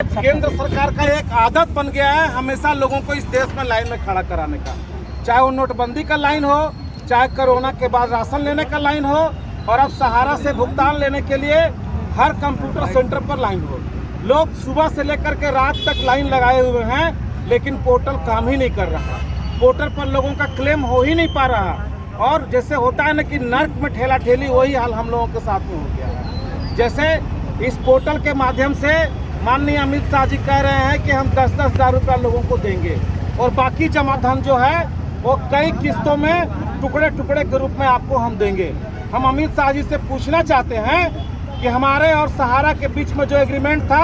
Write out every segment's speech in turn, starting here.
केंद्र सरकार का एक आदत बन गया है हमेशा लोगों को इस देश में लाइन में खड़ा कराने का, चाहे वो नोटबंदी का लाइन हो, चाहे कोरोना के बाद राशन लेने का लाइन हो, और अब सहारा से भुगतान लेने के लिए हर कंप्यूटर सेंटर पर लाइन हो। लोग सुबह से लेकर के रात तक लाइन लगाए हुए हैं, लेकिन पोर्टल काम ही नहीं कर रहा। पोर्टल पर लोगों का क्लेम हो ही नहीं पा रहा, और जैसे होता है ना कि नर्क में ठेला ठेली, वही हाल हम लोगों के साथ में हो गया है। जैसे इस पोर्टल के माध्यम से माननीय अमित शाह जी कह रहे हैं कि हम 10-10 हज़ार रुपया लोगों को देंगे, और बाकी जमा धन जो है वो कई किस्तों में टुकड़े टुकड़े के रूप में आपको हम देंगे। हम अमित शाह जी से पूछना चाहते हैं कि हमारे और सहारा के बीच में जो एग्रीमेंट था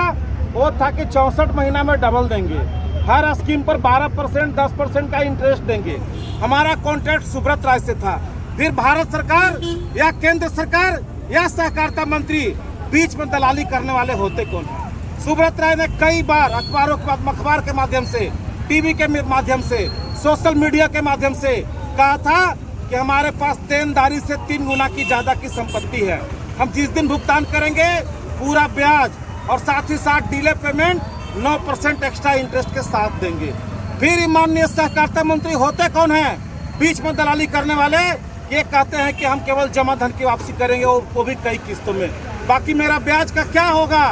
वो था कि 64 महीना में डबल देंगे, हर स्कीम पर 12%, 10% का इंटरेस्ट देंगे। हमारा कॉन्ट्रैक्ट सुब्रत राय से था। फिर भारत सरकार या केंद्र सरकार या सहकारिता मंत्री बीच में दलाली करने वाले होते कौन हैं? सुब्रत राय ने कई बार अखबार के माध्यम से, टीवी के माध्यम से, सोशल मीडिया के माध्यम से कहा था कि हमारे पास देनदारी से 3 गुना की ज्यादा की संपत्ति है। हम जिस दिन भुगतान करेंगे पूरा ब्याज और साथ ही साथ डिले पेमेंट 9% एक्स्ट्रा इंटरेस्ट के साथ देंगे। फिर माननीय सहकारिता मंत्री होते कौन हैं? बीच में दलाली करने वाले। ये कहते हैं कि हम केवल जमा धन की वापसी करेंगे, वो भी कई किस्तों में। बाकी मेरा ब्याज का क्या होगा?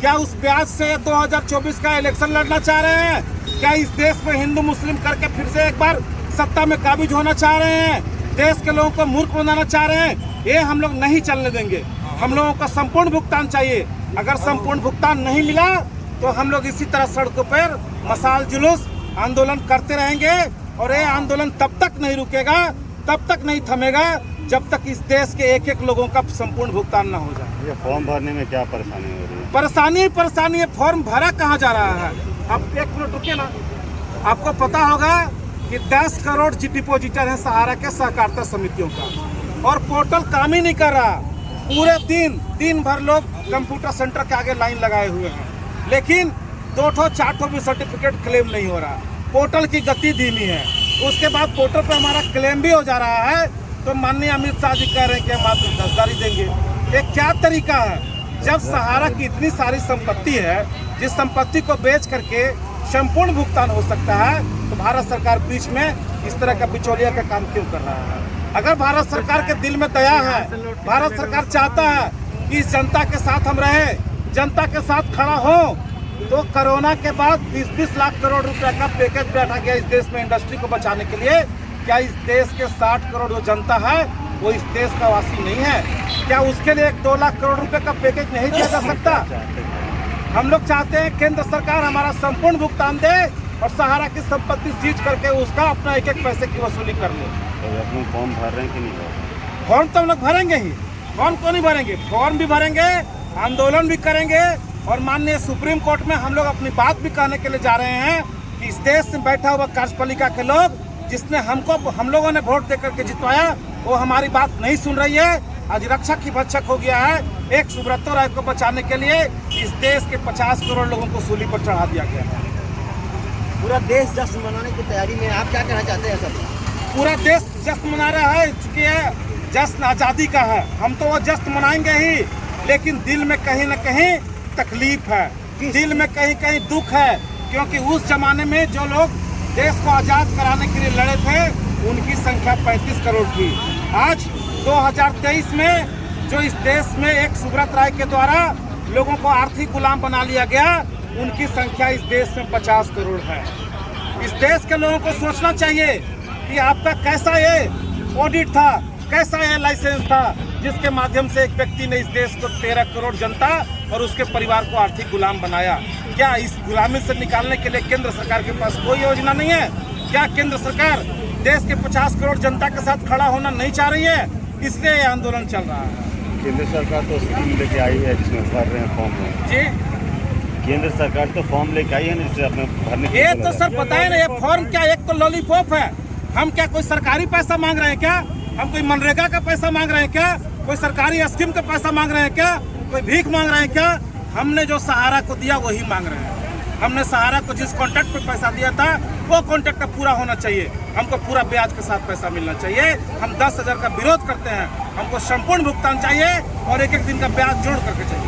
क्या उस ब्याज से 2024 का इलेक्शन लड़ना चाह रहे हैं? क्या इस देश में हिंदू मुस्लिम करके फिर से एक बार सत्ता में काबिज होना चाह रहे हैं? देश के लोगों को मूर्ख बनाना चाह रहे हैं? ये हम लोग नहीं चलने देंगे। हम लोगों को संपूर्ण भुगतान चाहिए। अगर संपूर्ण भुगतान नहीं मिला तो हम लोग इसी तरह सड़कों पर मशाल जुलूस आंदोलन करते रहेंगे, और ये आंदोलन तब तक नहीं रुकेगा, तब तक नहीं थमेगा जब तक इस देश के एक लोगों का संपूर्ण भुगतान न हो जाए। ये फॉर्म भरने में क्या परेशानी हो रही है? परेशानी है। फॉर्म भरा कहाँ जा रहा है? अब 1 मिनट रुकिए ना। आपको पता होगा कि 10 करोड़ डिपोजिटर है सहारा के सहकारिता समितियों का, और पोर्टल काम ही नहीं कर रहा। पूरे दिन भर लोग कंप्यूटर सेंटर के आगे लाइन लगाए हुए हैं, लेकिन 2-4 भी सर्टिफिकेट क्लेम नहीं हो रहा। पोर्टल की गति धीमी है। उसके बाद पोर्टल पे हमारा क्लेम भी हो जा रहा है, तो माननीय अमित शाह जी कह रहे हैं कि हम आपको 10 हज़ार ही देंगे। ये क्या तरीका है? जब सहारा की इतनी सारी संपत्ति है, जिस संपत्ति को बेच करके संपूर्ण भुगतान हो सकता है, तो भारत सरकार बीच में इस तरह का बिचौलिया का काम क्यों कर रहा है? अगर भारत सरकार के दिल में दया है, भारत सरकार चाहता है कि इस जनता के साथ हम रहे, जनता के साथ खड़ा हो, तो कोरोना के बाद 20-20 लाख करोड़ रुपए का पैकेज बैठा गया इस देश में इंडस्ट्री को बचाने के लिए। क्या इस देश के 60 करोड़ जो जनता है वो इस देश का वासी नहीं है? क्या उसके लिए 2 लाख करोड़ रुपए का पैकेज नहीं दिया जा सकता? हम लोग चाहते हैं केंद्र सरकार हमारा संपूर्ण भुगतान दे और सहारा की संपत्ति सीज करके उसका अपना एक पैसे की वसूली कर ले। तो फॉर्म भर रहे हैं कि नहीं? फॉर्म तो हम लोग भरेंगे ही। फॉर्म क्यों नहीं भरेंगे? फॉर्म भी भरेंगे, आंदोलन भी करेंगे, और माननीय सुप्रीम कोर्ट में हम लोग अपनी बात भी कहने के लिए जा रहे हैं कि इस देश में बैठा हुआ कार्यपालिका के लोग, जिसने हम लोगों ने वोट देकर के जितवाया, वो हमारी बात नहीं सुन रही है। आज रक्षक ही भक्षक हो गया है। एक सुब्रत राय को बचाने के लिए इस देश के 50 करोड़ लोगों को सूली पर चढ़ा दिया गया है। पूरा देश जश्न मनाने की तैयारी में, आप क्या कहना चाहते हैं सर? पूरा देश जश्न मना रहा है, चूँकि जश्न आज़ादी का है। हम तो वो जश्न मनाएंगे ही, लेकिन दिल में कहीं न कहीं तकलीफ है, दिल में कहीं कहीं दुख है, क्योंकि उस जमाने में जो लोग देश को आज़ाद कराने के लिए लड़े थे उनकी संख्या 35 करोड़ थी। आज 2023 में जो इस देश में एक सुब्रत राय के द्वारा लोगों को आर्थिक गुलाम बना लिया गया, उनकी संख्या इस देश में 50 करोड़ है। इस देश के लोगों को सोचना चाहिए कि आपका कैसा ये ऑडिट था, कैसा ये लाइसेंस था, जिसके माध्यम से एक व्यक्ति ने इस देश को 13 करोड़ जनता और उसके परिवार को आर्थिक गुलाम बनाया। क्या इस गुलामी से निकालने के लिए केंद्र सरकार के पास कोई योजना नहीं है? क्या केंद्र सरकार देश के 50 करोड़ जनता के साथ खड़ा होना नहीं चाह रही है? इसलिए ये आंदोलन चल रहा है। केंद्र सरकार तो स्कीम लेके आई है जिसमें भर रहे हैं फॉर्म में। जी, केंद्र सरकार तो फॉर्म लेके आई है ना, जिससे अपने भरने। ये तो सर बताए ना, ये फॉर्म क्या एक तो लॉलीपॉप है। हम क्या कोई सरकारी पैसा मांग रहे हैं क्या? हम कोई मनरेगा का पैसा मांग रहे हैं क्या? कोई सरकारी स्कीम का पैसा मांग रहे हैं क्या? कोई भीख मांग रहे हैं क्या? हमने जो सहारा को दिया वही मांग रहे हैं। हमने सहारा को जिस कॉन्ट्रैक्ट पे पैसा दिया था वो कॉन्ट्रैक्ट पूरा होना चाहिए। हमको पूरा ब्याज के साथ पैसा मिलना चाहिए। हम 10 हज़ार का विरोध करते हैं। हमको संपूर्ण भुगतान चाहिए और एक दिन का ब्याज जोड़ करके चाहिए।